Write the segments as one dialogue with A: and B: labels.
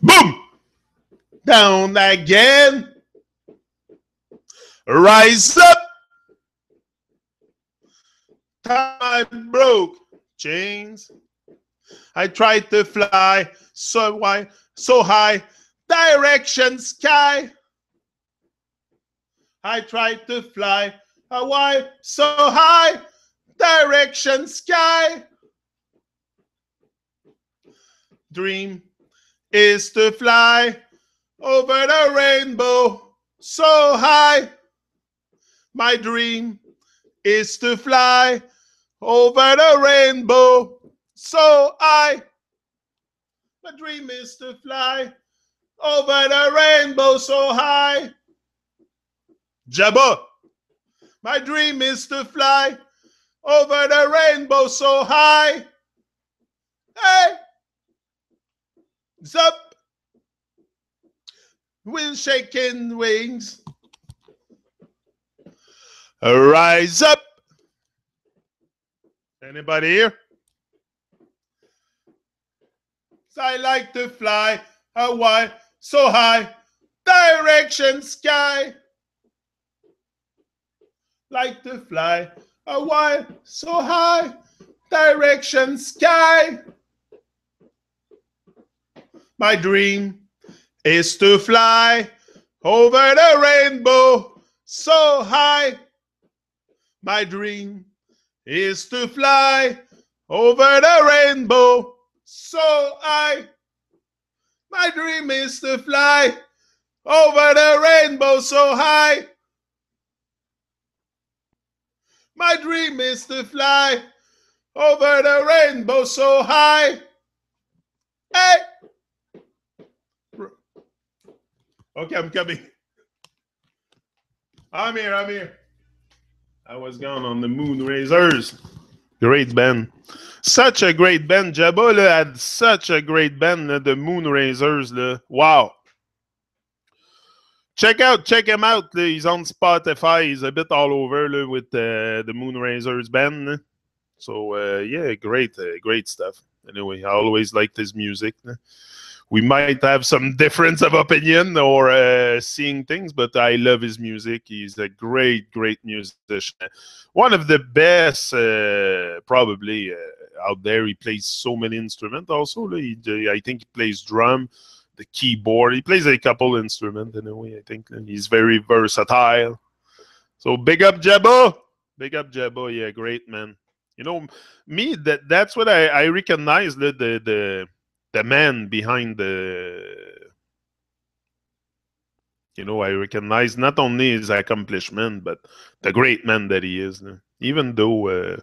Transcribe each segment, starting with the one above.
A: Boom! Down again. Rise up. Time broke chains. I tried to fly so wide, so high, direction sky. I tried to fly wide, so high, direction sky. Dream is to fly over the rainbow so high. My dream is to fly over the rainbow so high. My dream is to fly over the rainbow so high. Jabba. My dream is to fly over the rainbow so high. Hey. Zup. With shaking wings. Rise up. Anybody here? I like to fly wide, so high, direction sky. Like to fly wide, so high, direction sky. My dream is to fly over the rainbow so high. My dream is to fly over the rainbow so high. My dream is to fly over the rainbow so high. My dream is to fly over the rainbow so high. Hey! Okay, I'm coming. I'm here. I was gone on the Moonrazers. Great band. Such a great band. Jabba had such a great band, the Moonrazers. Wow. Check him out. He's on Spotify. He's a bit all over with the Moonrazers band. So, yeah, great stuff. Anyway, I always liked his music. We might have some difference of opinion or seeing things, but I love his music. He's a great musician. One of the best, probably, out there. He plays so many instruments also. I think he plays drum, the keyboard. He plays a couple instruments anyway, I think. He's very versatile. So big up Jabba. Yeah, great, man. You know, me, that's what I recognize the man behind I recognize not only his accomplishment, but the great man that he is. Even though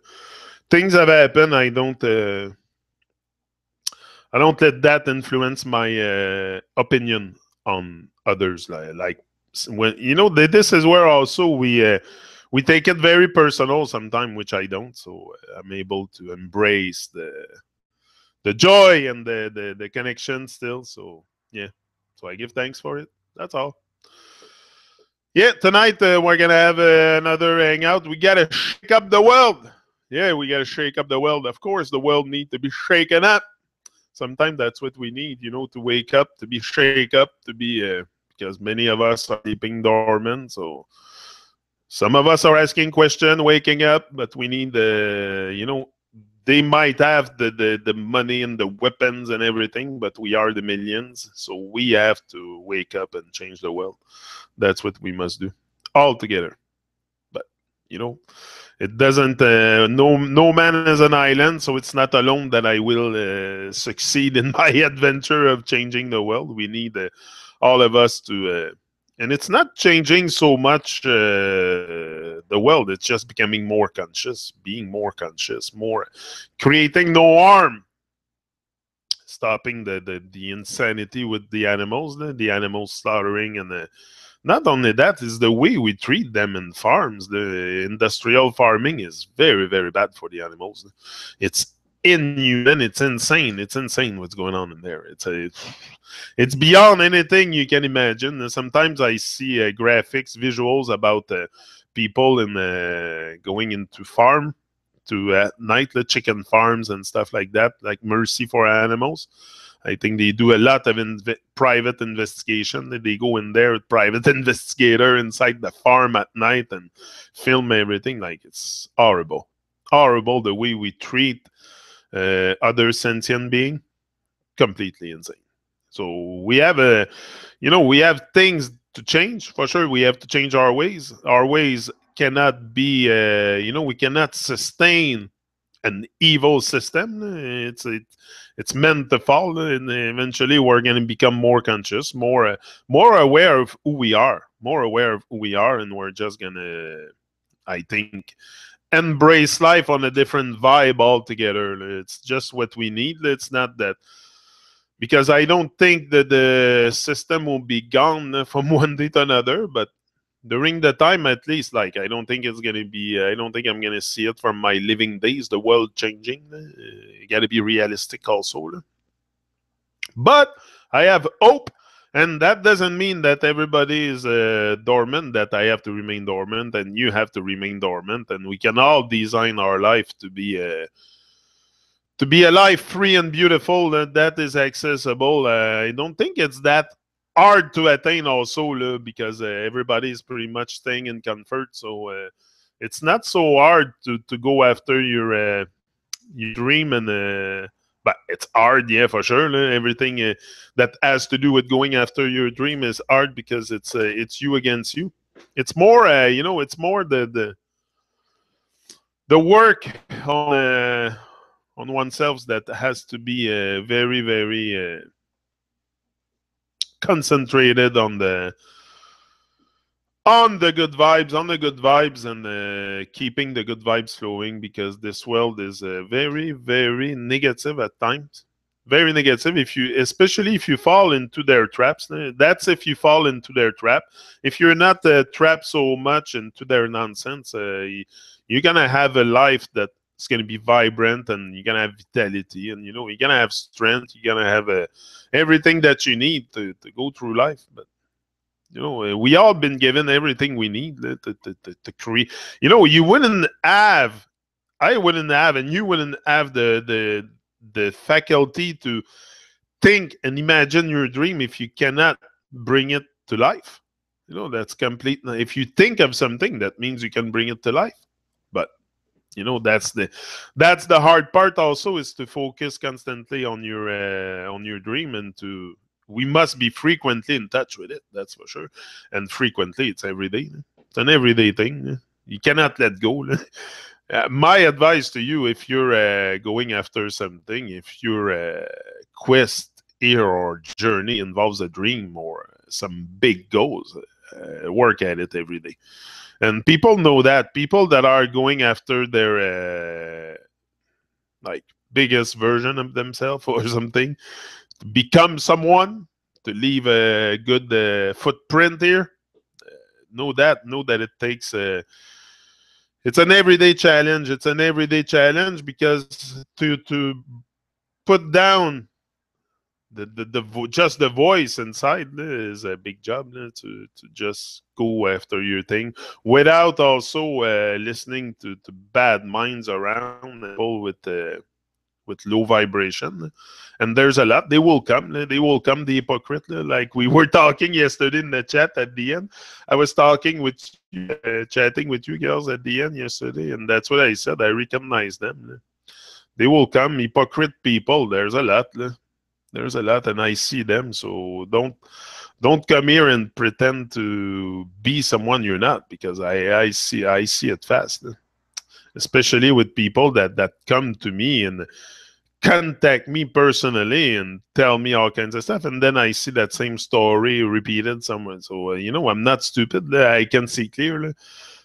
A: things have happened, I don't let that influence my opinion on others. Like when this is where also we take it very personal sometimes, which I don't. So I'm able to embrace the joy and the connection still. So yeah, so I give thanks for it. That's all. Yeah, tonight we're gonna have another hangout. We gotta shake up the world. Yeah, we gotta shake up the world. Of course, the world needs to be shaken up. Sometimes that's what we need, to wake up, to be shake up, to be because many of us are sleeping dormant. So some of us are asking questions, waking up, but we need they might have the money and the weapons and everything, but we are the millions. So we have to wake up and change the world. That's what we must do all together. But, it doesn't, no man is an island. So it's not alone that I will succeed in my adventure of changing the world. We need all of us to, and it's not changing so much the world. It's just becoming more conscious, being more conscious, more creating no harm, stopping the insanity with the animals slaughtering, and not only that is the way we treat them in farms. The industrial farming is very, very bad for the animals. It's inhuman. It's insane. It's insane what's going on in there. It's beyond anything you can imagine. Sometimes I see graphics, visuals about people going into farm to at night, the chicken farms and stuff like that, like mercy for animals. I think they do a lot of private investigation. They go in there with private investigator inside the farm at night and film everything. Like, it's horrible. Horrible the way we treat other sentient being. Completely insane. So we have we have things to change for sure. We have to change our ways. Our ways cannot be, we cannot sustain an evil system. It's meant to fall, and eventually we're going to become more conscious, more aware of who we are, and we're just gonna, I think, embrace life on a different vibe altogether. It's just what we need. It's not that, because I don't think that the system will be gone from one day to another, but during the time, at least, like, I don't think it's gonna be. I don't think I'm gonna see it from my living days. The world changing. You got to be realistic, also. But I have hope, and that doesn't mean that everybody is dormant. That I have to remain dormant, and you have to remain dormant, and we can all design our life to be a life free and beautiful. That is accessible. I don't think it's that hard to attain also, because everybody is pretty much staying in comfort, so it's not so hard to go after your dream. And but it's hard, yeah, for sure. Everything that has to do with going after your dream is hard, because it's you against you. It's more it's more the work on oneself that has to be very, very concentrated on the good vibes, and keeping the good vibes flowing, because this world is very, very negative at times. Very negative. Especially if you fall into their traps. That's if you fall into their trap. If you're not trapped so much into their nonsense, you're gonna have a life that's gonna be vibrant, and you're gonna have vitality, and you're gonna have strength. You're gonna have everything that you need to go through life. But we all been given everything we need to create. You wouldn't have, I wouldn't have, and you wouldn't have the faculty to think and imagine your dream if you cannot bring it to life. That's complete. If you think of something, that means you can bring it to life. But that's the hard part also, is to focus constantly on your dream, and we must be frequently in touch with it. That's for sure. And frequently, it's every day. It's an everyday thing. You cannot let go. My advice to you, if you're going after something, if your quest here or journey involves a dream or some big goals, work at it every day. And people know that. People that are going after their like biggest version of themselves or something, to become someone, to leave a good footprint here, know that it takes it's an everyday challenge. It's an everyday challenge, because to put down just the voice inside is a big job, to just go after your thing without also listening to bad minds around, people with low vibration. And there's a lot. They will come, the hypocrite, like we were talking yesterday in the chat at the end. I was talking with you, chatting with you girls at the end yesterday, and that's what I said. I recognize them. They will come, hypocrite people. There's a lot. There's a lot, and I see them. So don't come here and pretend to be someone you're not, because I see it fast, especially with people that come to me and contact me personally and tell me all kinds of stuff, and then I see that same story repeated somewhere. So I'm not stupid. I can see clearly.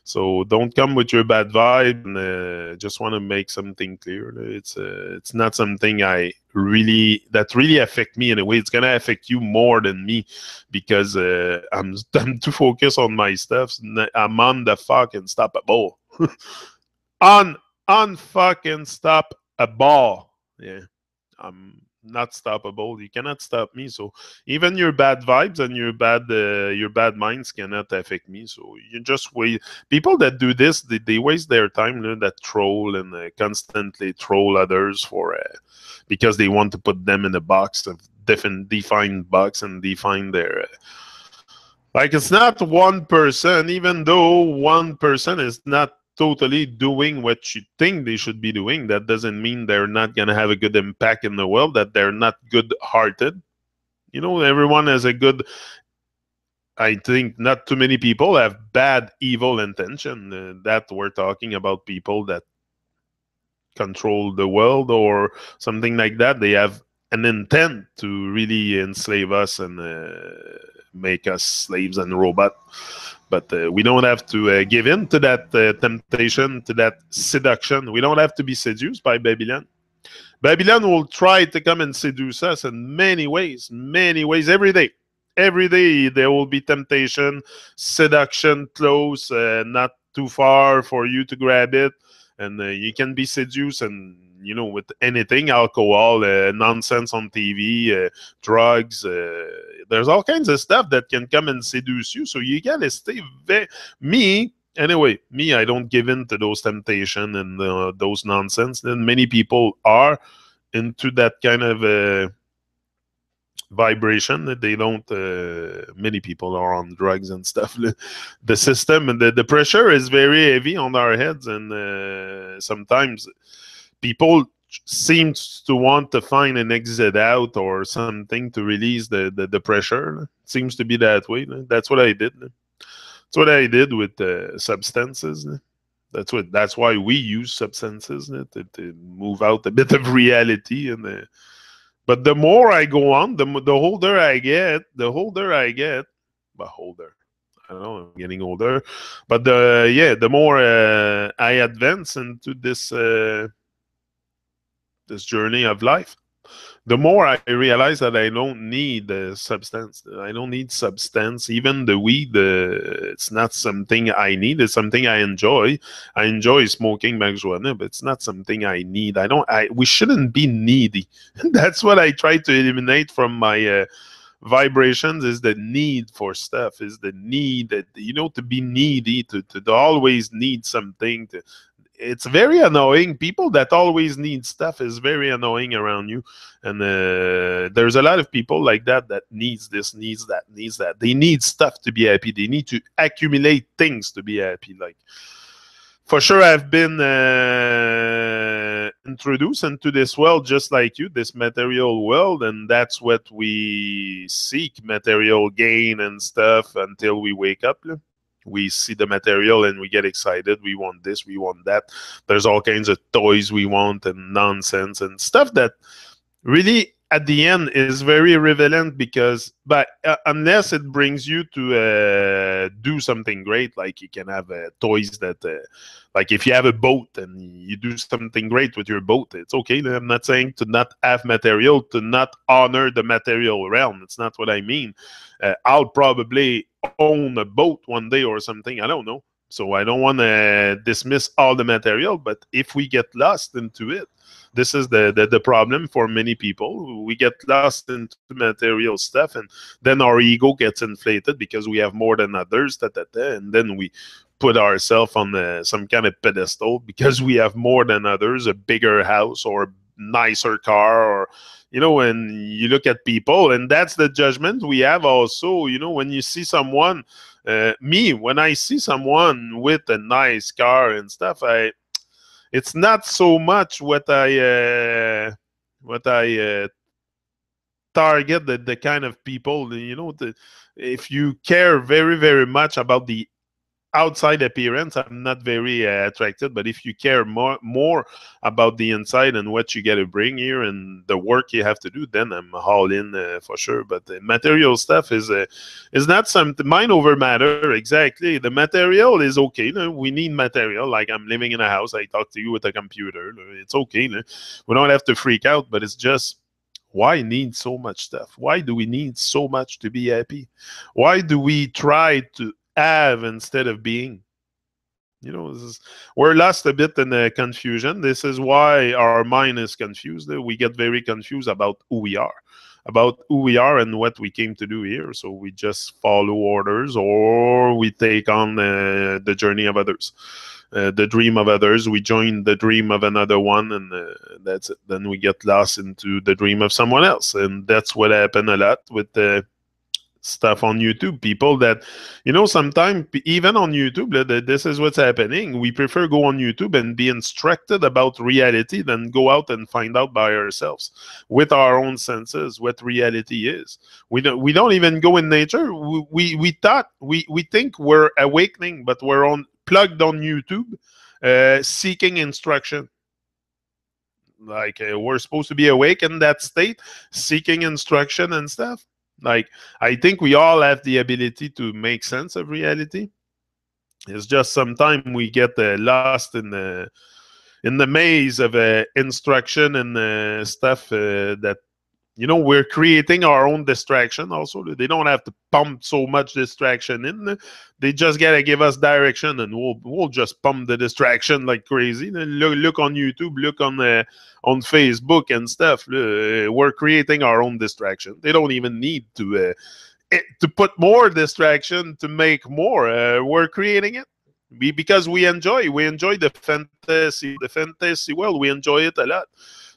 A: So don't come with your bad vibe, and just want to make something clear. It's not something that really affect me in a way. It's gonna affect you more than me, because I'm too focused on my stuff. I'm on the fucking stop a ball. on fucking stop a ball. Yeah. not stoppable. You cannot stop me. So even your bad vibes and your bad minds cannot affect me. So you just wait. People that do this, they waste their time, that troll and constantly troll others for because they want to put them in a box of different defined box and define their like it's not one person, even though one person is not totally doing what you think they should be doing. That doesn't mean they're not going to have a good impact in the world, that they're not good hearted. Everyone has a good, I think not too many people have bad, evil intention. That we're talking about people that control the world or something like that. They have an intent to really enslave us and make us slaves and robots. But we don't have to give in to that temptation, to that seduction. We don't have to be seduced by Babylon. Babylon will try to come and seduce us in many ways, every day. Every day there will be temptation, seduction, close, not too far for you to grab it. And you can be seduced and, with anything, alcohol, nonsense on TV, drugs. There's all kinds of stuff that can come and seduce you. So you got to stay me, I don't give in to those temptation and those nonsense. And many people are into that kind of vibration. They don't many people are on drugs and stuff. The system and the pressure is very heavy on our heads, and sometimes people seems to want to find an exit out or something to release the pressure. It seems to be that way. That's what I did. That's what I did with substances. That's why we use substances to move out a bit of reality. And but the more I go on, the older I get, but older. I don't know, I'm getting older, but the more I advance into this journey of life, the more I realize that I don't need substance. I don't need substance. Even the weed, it's not something I need. It's something I enjoy. I enjoy smoking marijuana, but it's not something I need. We shouldn't be needy. That's what I try to eliminate from my vibrations, is the need for stuff, is the need that, to be needy, to always need something. It's very annoying. People that always need stuff is very annoying around you. And there's a lot of people like that needs this, needs that, needs that. They need stuff to be happy. They need to accumulate things to be happy. Like, for sure, I've been introduced into this world just like you, this material world, and that's what we seek, material gain and stuff, until we wake up. We see the material and we get excited. We want this, we want that. There's all kinds of toys we want and nonsense and stuff that really at the end is very relevant, because but unless it brings you to do something great, like you can have toys that like if you have a boat and you do something great with your boat, it's okay. I'm not saying to not have material, to not honor the material realm. It's not what I mean. I'll probably own a boat one day or something, I don't know. So I don't want to dismiss all the material, but if we get lost into it, this is the problem for many people. We get lost into material stuff, and then our ego gets inflated because we have more than others, and then we put ourselves on some kind of pedestal because we have more than others, a bigger house or a nicer car, or and you look at people, and that's the judgment we have also. When you see someone, when I see someone with a nice car and stuff, it's not so much what I target the kind of people. If you care very, very much about the outside appearance, I'm not very attracted. But if you care more about the inside and what you got to bring here and the work you have to do, then I'm all in for sure. But the material stuff is not something, mind over matter. Exactly, the material is okay. We need material. Like, I'm living in a house, I talk to you with a computer. It's okay. We don't have to freak out. But it's just, why need so much stuff? Why do we need so much to be happy? Why do we try to have instead of being? We're lost a bit in the confusion. This is why our mind is confused. We get very confused about who we are and what we came to do here. So we just follow orders, or we take on the journey of others, the dream of others. We join the dream of another one, and that's it. Then we get lost into the dream of someone else, and that's what happened a lot with the stuff on YouTube. People that, sometimes even on YouTube, this is what's happening. We prefer go on YouTube and be instructed about reality than go out and find out by ourselves with our own senses what reality is. We don't even go in nature. We think we're awakening, but we're on plugged on YouTube, seeking instruction. Like we're supposed to be awake in that state, seeking instruction and stuff. Like, I think we all have the ability to make sense of reality. It's just sometimes we get lost in the maze of instruction and stuff that we're creating our own distraction. Also, they don't have to pump so much distraction in. They just gotta give us direction, and we'll just pump the distraction like crazy. Look on YouTube, look on Facebook and stuff. We're creating our own distraction. They don't even need to put more distraction to make more. We're creating it. Because we enjoy the fantasy world. We enjoy it a lot.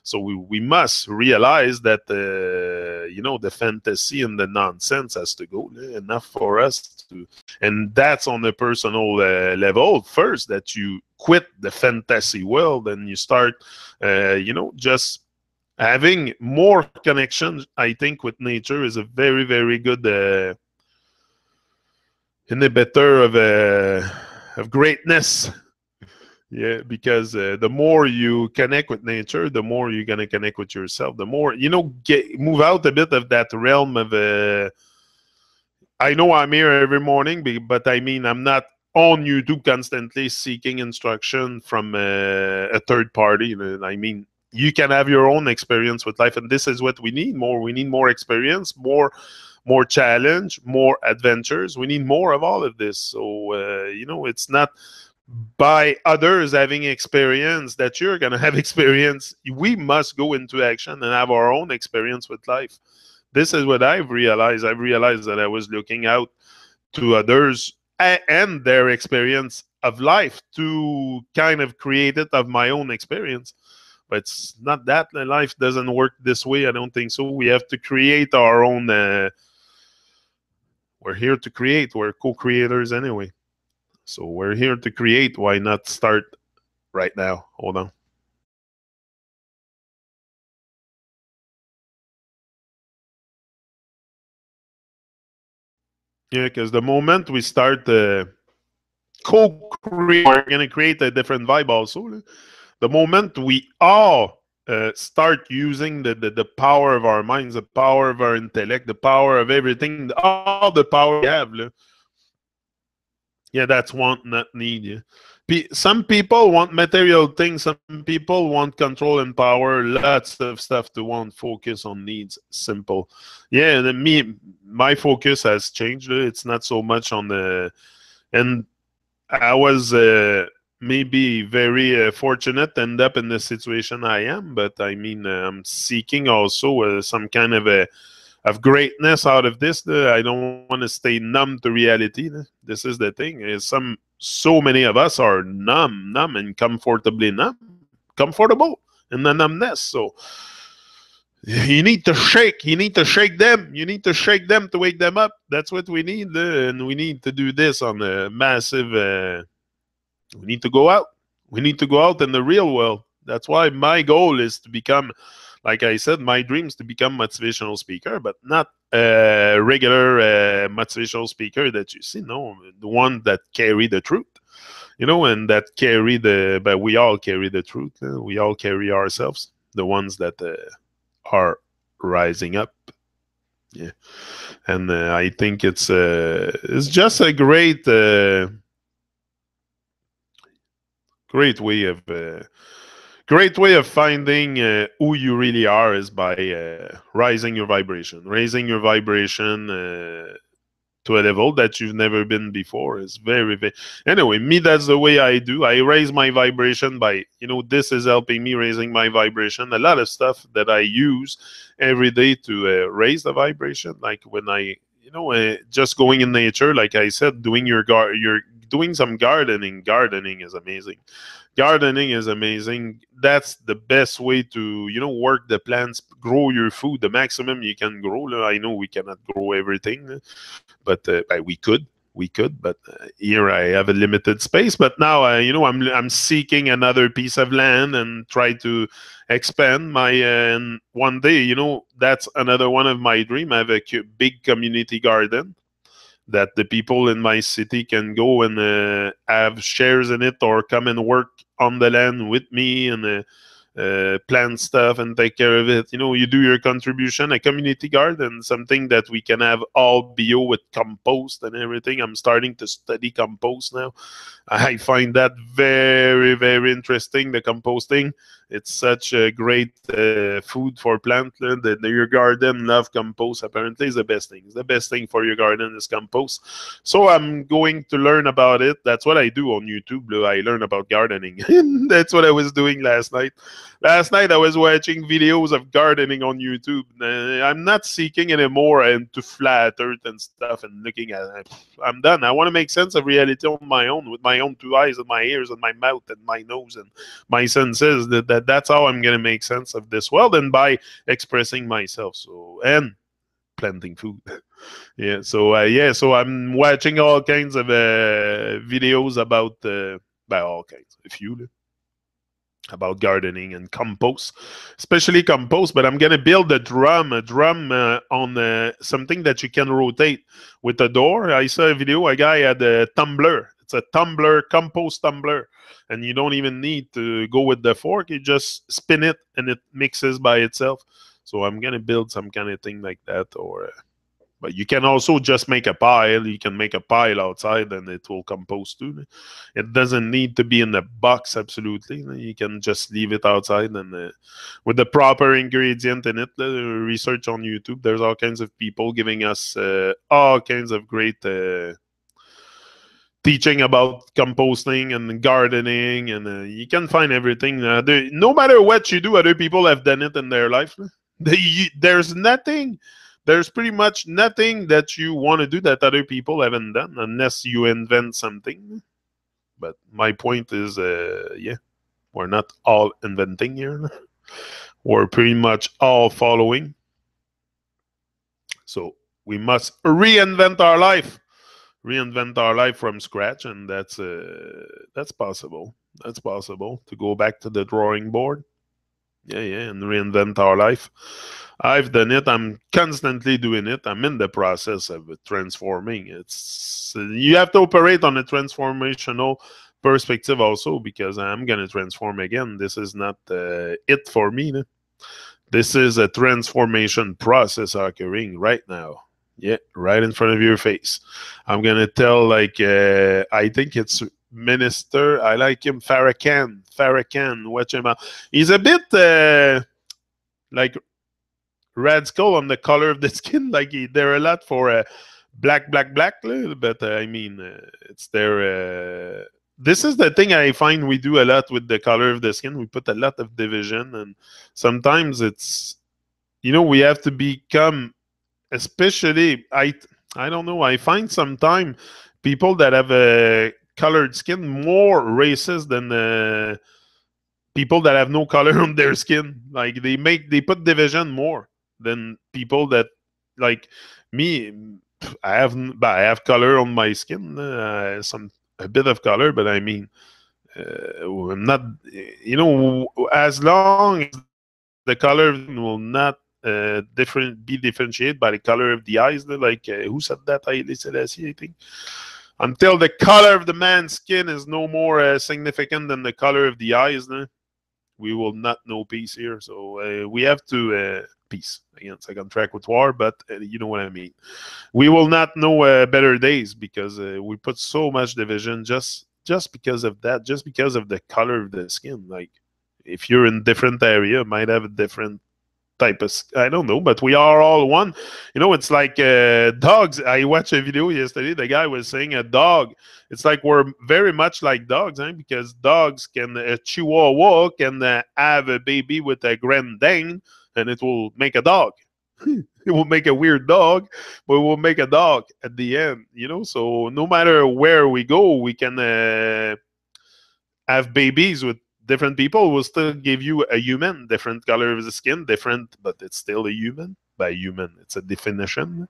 A: So we must realize that the fantasy and the nonsense has to go. Enough for us to, and that's on a personal level first, that you quit the fantasy world and you start just having more connection. I think with nature is a very, very good inhibitor of greatness. Yeah, because the more you connect with nature, the more you're gonna connect with yourself. The more move out a bit of that realm of. I know I'm here every morning, but I mean I'm not on YouTube constantly seeking instruction from a third party. I mean, you can have your own experience with life, and this is what we need more. We need more experience, more challenge, more adventures. We need more of all of this. So it's not by others having experience that you're going to have experience. We must go into action and have our own experience with life. This is what I've realized. I've realized that I was looking out to others and their experience of life to kind of create it of my own experience. But it's not that. Life doesn't work this way. I don't think so. We have to create our own. We're here to create. We're co-creators anyway. So we're here to create. Why not start right now? Hold on. Yeah, because the moment we start co-create, we're going to create a different vibe also. The moment we all start using the power of our minds, the power of our intellect, the power of everything, all the power we have. Yeah, that's want, not need. Yeah. Some people want material things. Some people want control and power. Lots of stuff to want. Focus on needs. Simple. Yeah, my focus has changed. It's not so much on the, and I was maybe very fortunate to end up in the situation I am. But I mean, I'm seeking also some kind of greatness out of this. I don't want to stay numb to reality. This is the thing. So many of us are numb and comfortable in the numbness. So you need to shake. You need to shake them. You need to shake them to wake them up. That's what we need, and we need to do this on a massive. We need to go out. We need to go out in the real world. That's why my goal is to become, like I said, my dream is to become motivational speaker, but not a regular motivational speaker that you see, no, the one that carry the truth, and that carry but we all carry the truth. We all carry ourselves, the ones that are rising up. Yeah. And I think it's just a great way of finding who you really are is by raising your vibration. to a level that you've never been before. It's very, very. Anyway, me, that's the way I do. I raise my vibration by, this is helping me raising my vibration. A lot of stuff that I use every day to raise the vibration, like when I, just going in nature, like I said, doing you're doing some gardening. Gardening is amazing. Gardening is amazing. That's the best way to, work the plants, grow your food the maximum you can grow. I know we cannot grow everything, but we could, but here I have a limited space. But now, I'm seeking another piece of land and try to expand my. And one day, that's another one of my dream. I have a big community garden that the people in my city can go and have shares in it, or come and work on the land with me and plant stuff and take care of it. You do your contribution. A community garden, something that we can have all bio with compost and everything. I'm starting to study compost now. I find that very, very interesting, the composting. It's such a great food for plant. Your garden love compost. Apparently, is the best thing. The best thing for your garden is compost. So I'm going to learn about it. That's what I do on YouTube. I learn about gardening. That's what I was doing last night. Last night I was watching videos of gardening on YouTube. I'm not seeking anymore into flat earth and stuff and looking at it. I'm done. I want to make sense of reality on my own, with my own two eyes and my ears and my mouth and my nose and my senses. That's how I'm gonna make sense of this world, and by expressing myself. So, and planting food. Yeah. So I'm watching all kinds of videos about by all kinds. A few about gardening and compost, especially compost. But I'm gonna build a drum on something that you can rotate with a door. I saw a video. A guy had a tumbler. It's a tumbler, compost tumbler, and you don't even need to go with the fork. You just spin it, and it mixes by itself. So I'm gonna build some kind of thing like that, or. But you can also just make a pile. You can make a pile outside and it will compost too. It doesn't need to be in a box, absolutely. You can just leave it outside, and with the proper ingredient in it, research on YouTube. There's all kinds of people giving us all kinds of great teaching about composting and gardening, and you can find everything. No matter what you do, other people have done it in their life. There's pretty much nothing that you want to do that other people haven't done, unless you invent something. But my point is, we're not all inventing here. We're pretty much all following. So we must reinvent our life. Reinvent our life from scratch, and that's possible. That's possible, to go back to the drawing board. Yeah, and reinvent our life. I've done it. I'm constantly doing it. I'm in the process of transforming. You have to operate on a transformational perspective also, because I'm going to transform again. This is not it for me. This is a transformation process occurring right now. Yeah, right in front of your face. I'm going to tell, I think it's Minister. I like him, Farrakhan. Watch him out. He's a bit like radical on the color of the skin. They're a lot for black, but I mean, it's their. This is the thing I find we do a lot with the color of the skin. We put a lot of division, and sometimes it's, we have to become, especially I don't know. I find sometimes people that have a colored skin more racist than people that have no color on their skin. Like they put division more than people that, like me. I have color on my skin, a bit of color, but I mean, I'm not. As long as the color will not be differentiated by the color of the eyes. Who said that? Haile Selassie, I think. Until the color of the man's skin is no more significant than the color of the eyes, we will not know peace here. So we have to peace. Again, it's like on track with war, but you know what I mean. We will not know better days, because we put so much division just because of that, just because of the color of the skin. Like, if you're in different area, might have a different type of, I don't know, but we are all one. It's like dogs. I watched a video yesterday. The guy was saying a dog. It's like we're very much like dogs, because dogs can, Chihuahua can have a baby with a Grand Dane, and it will make a dog. It will make a weird dog, but it will make a dog at the end. So no matter where we go, we can have babies with different people. Will still give you a human, different color of the skin, different, but it's still a human. By human, it's a definition,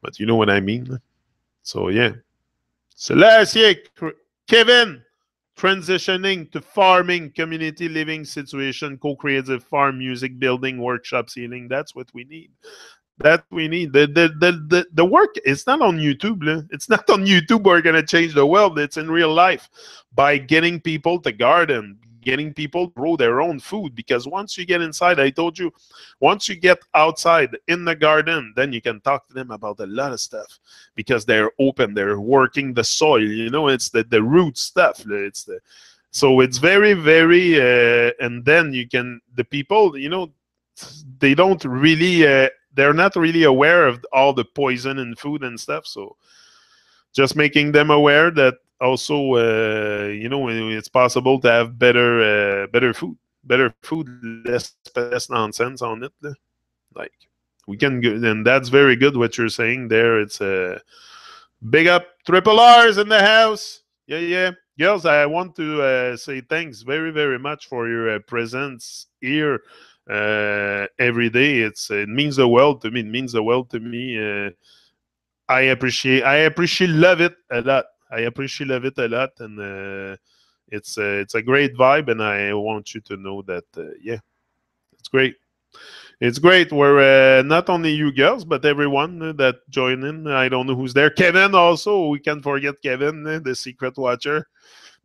A: but you know what I mean. So yeah. So last year, Kevin, transitioning to farming, community living situation, co-creative farm, music, building, workshops, healing. That's what we need. That we need. The work is not on YouTube. It's not on YouTube we're going to change the world. It's in real life by getting people to garden, getting people to grow their own food. Because once you get inside, I told you, once you get outside in the garden, then you can talk to them about a lot of stuff because they're open. They're working the soil. It's the root stuff. So it's very, very, and then you can, the people, they don't really, they're not really aware of all the poison in food and stuff. So just making them aware that also, it's possible to have better food, less nonsense on it. Like we can go, and that's very good what you're saying there. It's a big up triple R's in the house. Yeah. Girls, I want to say thanks very, very much for your presence here every day. It means the world to me. It means the world to me. I appreciate, love it a lot. And it's a great vibe, and I want you to know that yeah, it's great. It's great. We're not only you girls, but everyone that join in. I don't know who's there. Kevin also. We can't forget Kevin, the secret watcher.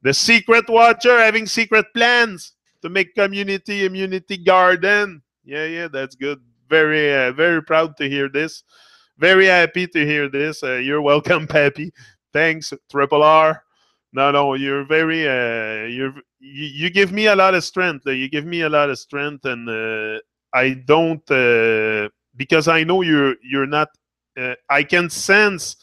A: The secret watcher having secret plans to make immunity garden. Yeah, that's good. Very, very proud to hear this. Very happy to hear this. You're welcome, Pappy. Thanks, Triple R. No, you're very. You give me a lot of strength. You give me a lot of strength, and I don't because I know you're not. I can sense,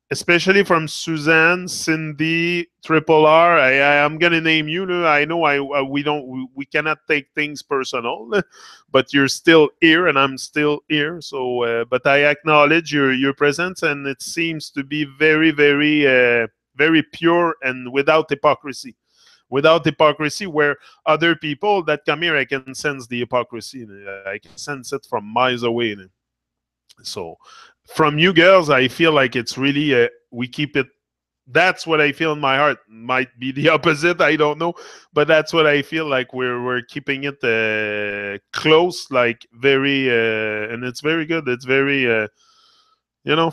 A: especially from Suzanne, Cindy, Triple R. I'm gonna name you. I know we cannot take things personal, but you're still here, and I'm still here. So, but I acknowledge your presence, and it seems to be very, very, very pure and without hypocrisy. Without hypocrisy, where other people that come here, I can sense the hypocrisy. I can sense it from miles away. So from you girls, I feel like it's really, we keep it. That's what I feel in my heart. Might be the opposite, I don't know. But that's what I feel like we're keeping it close, like very, and it's very good. It's very,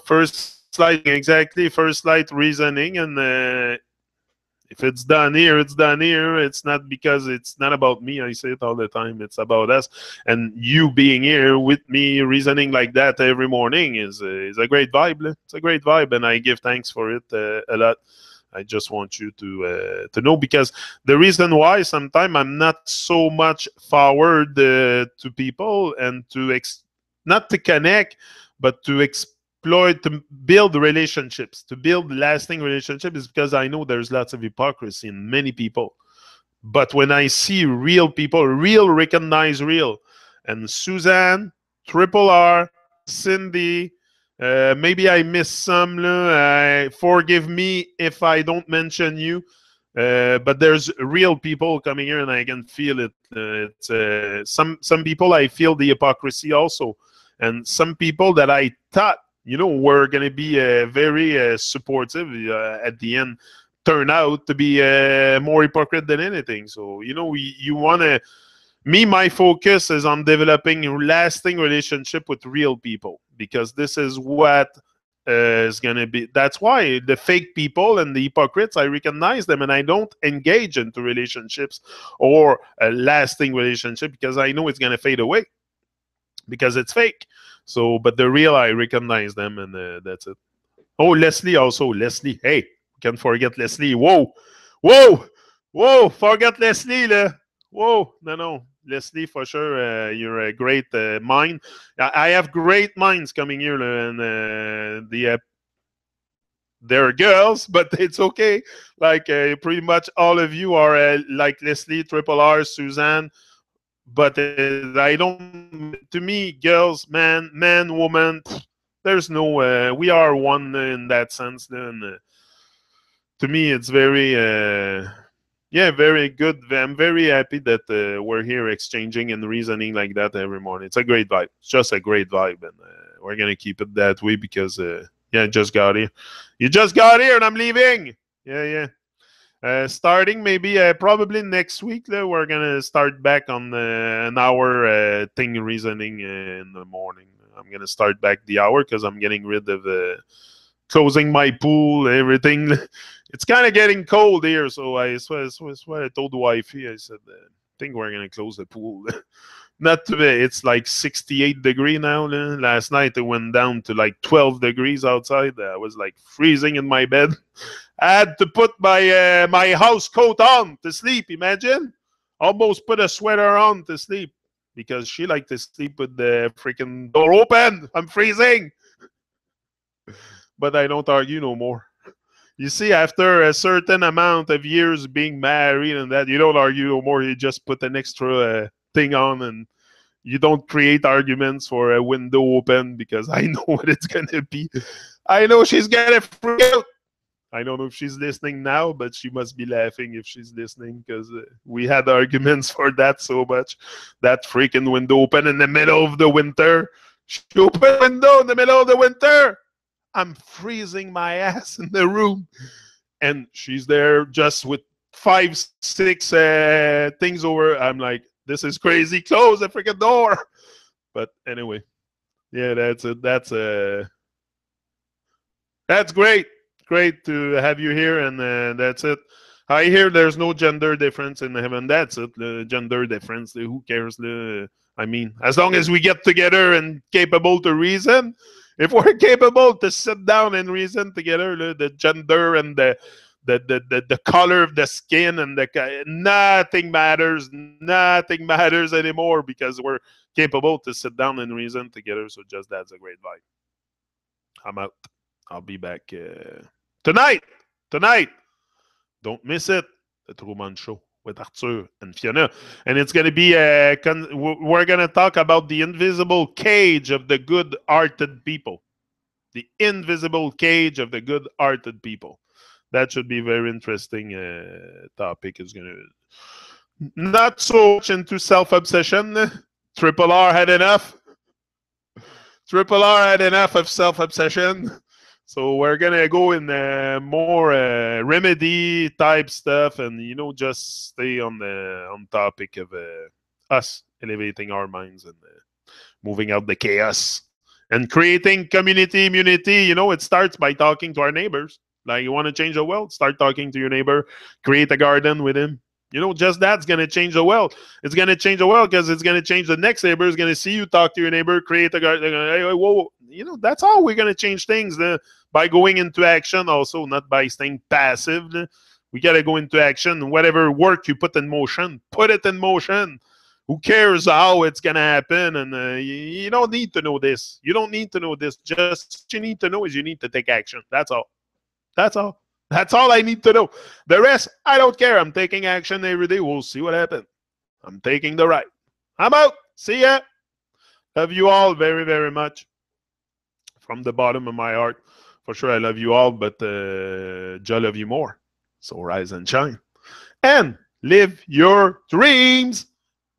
A: first light, exactly, first light reasoning. And if it's done here, it's done here. It's not because it's not about me. I say it all the time. It's about us. And you being here with me, reasoning like that every morning is a great vibe. It's a great vibe, and I give thanks for it a lot. I just want you to know, because the reason why sometimes I'm not so much forward to people and to not to connect, but to to build relationships, to build lasting relationships, is because I know there's lots of hypocrisy in many people. But when I see real people, recognize real, and Suzanne, Triple R, Cindy, maybe I missed some. Forgive me if I don't mention you. But there's real people coming here, and I can feel it. Some people I feel the hypocrisy also, and some people that I thought we're going to be very supportive at the end turn out to be more hypocrite than anything. So you want to. My focus is on developing a lasting relationship with real people, because this is what is going to be. That's why the fake people and the hypocrites, I recognize them, and I don't engage into relationships or a lasting relationship, because I know it's going to fade away because it's fake. So, but the real, I recognize them, and that's it. Oh, Leslie also. Leslie, hey, can't forget Leslie. Whoa, forget Leslie. Whoa, no. Leslie, for sure. You're a great mind. I have great minds coming here, and they're girls, but it's okay. Like pretty much all of you are like Leslie, Triple R, Suzanne. But I don't. To me, girls, man, woman. There's no. We are one in that sense. Then to me, it's very. Yeah, very good. I'm very happy that we're here exchanging and reasoning like that every morning. It's a great vibe. It's just a great vibe, and we're gonna keep it that way because yeah, I just got here. You just got here, and I'm leaving. Yeah, yeah. Starting maybe probably next week, we're gonna start back on an hour thing reasoning in the morning. I'm gonna start back the hour because I'm getting rid of closing my pool, everything. It's kind of getting cold here, so I swear I told the wifey. I said, I think we're gonna close the pool. Not today. It's like 68 degree now. Last night it went down to like 12 degrees outside. I was like freezing in my bed. I had to put my house coat on to sleep. Imagine, almost put a sweater on to sleep because she liked to sleep with the freaking door open. I'm freezing, but I don't argue no more. You see, after a certain amount of years being married and that, you don't argue no more. You just put an extra thing on and you don't create arguments for a window open because I know what it's going to be. I know she's going to freak out. I don't know if she's listening now, but she must be laughing if she's listening because we had arguments for that so much. That freaking window open in the middle of the winter. She opened the window in the middle of the winter. I'm freezing my ass in the room. And she's there just with 5, 6 things over. I'm like, this is crazy. Close the freaking door. But anyway, yeah, that's it. That's great. Great to have you here, and that's it. I hear there's no gender difference in heaven. That's it. The gender difference. Who cares? I mean, as long as we get together and capable to reason, if we're capable to sit down and reason together, the gender and the color of the skin and nothing matters. Nothing matters anymore because we're capable to sit down and reason together. So just that's a great vibe. I'm out. I'll be back tonight. Tonight. Don't miss it. The Truman Show with Arthur and Fiona. And it's going to be, we're going to talk about the invisible cage of the good-hearted people. The invisible cage of the good-hearted people. That should be a very interesting topic. Is going to not so much into self-obsession. Triple R had enough. Triple R had enough of self-obsession. So we're gonna go in more remedy type stuff, and just stay on topic of us elevating our minds and moving out the chaos and creating community immunity. It starts by talking to our neighbors. Like, you want to change the world, start talking to your neighbor, create a garden with him. Just that's going to change the world. It's going to change the world because it's going to change the next neighbor. Is going to see you talk to your neighbor, create a garden. Hey, whoa. That's how we're going to change things by going into action also, not by staying passive. We got to go into action. Whatever work you put in motion, put it in motion. Who cares how it's going to happen? And you don't need to know this. You don't need to know this. Just what you need to know is you need to take action. That's all. That's all. That's all I need to know. The rest, I don't care. I'm taking action every day. We'll see what happens. I'm taking the ride. I'm out. See ya. Love you all very, very much. From the bottom of my heart. For sure, I love you all, but Joe love you more. So rise and shine. And live your dreams.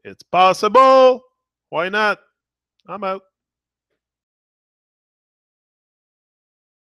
A: It's possible. Why not? I'm out.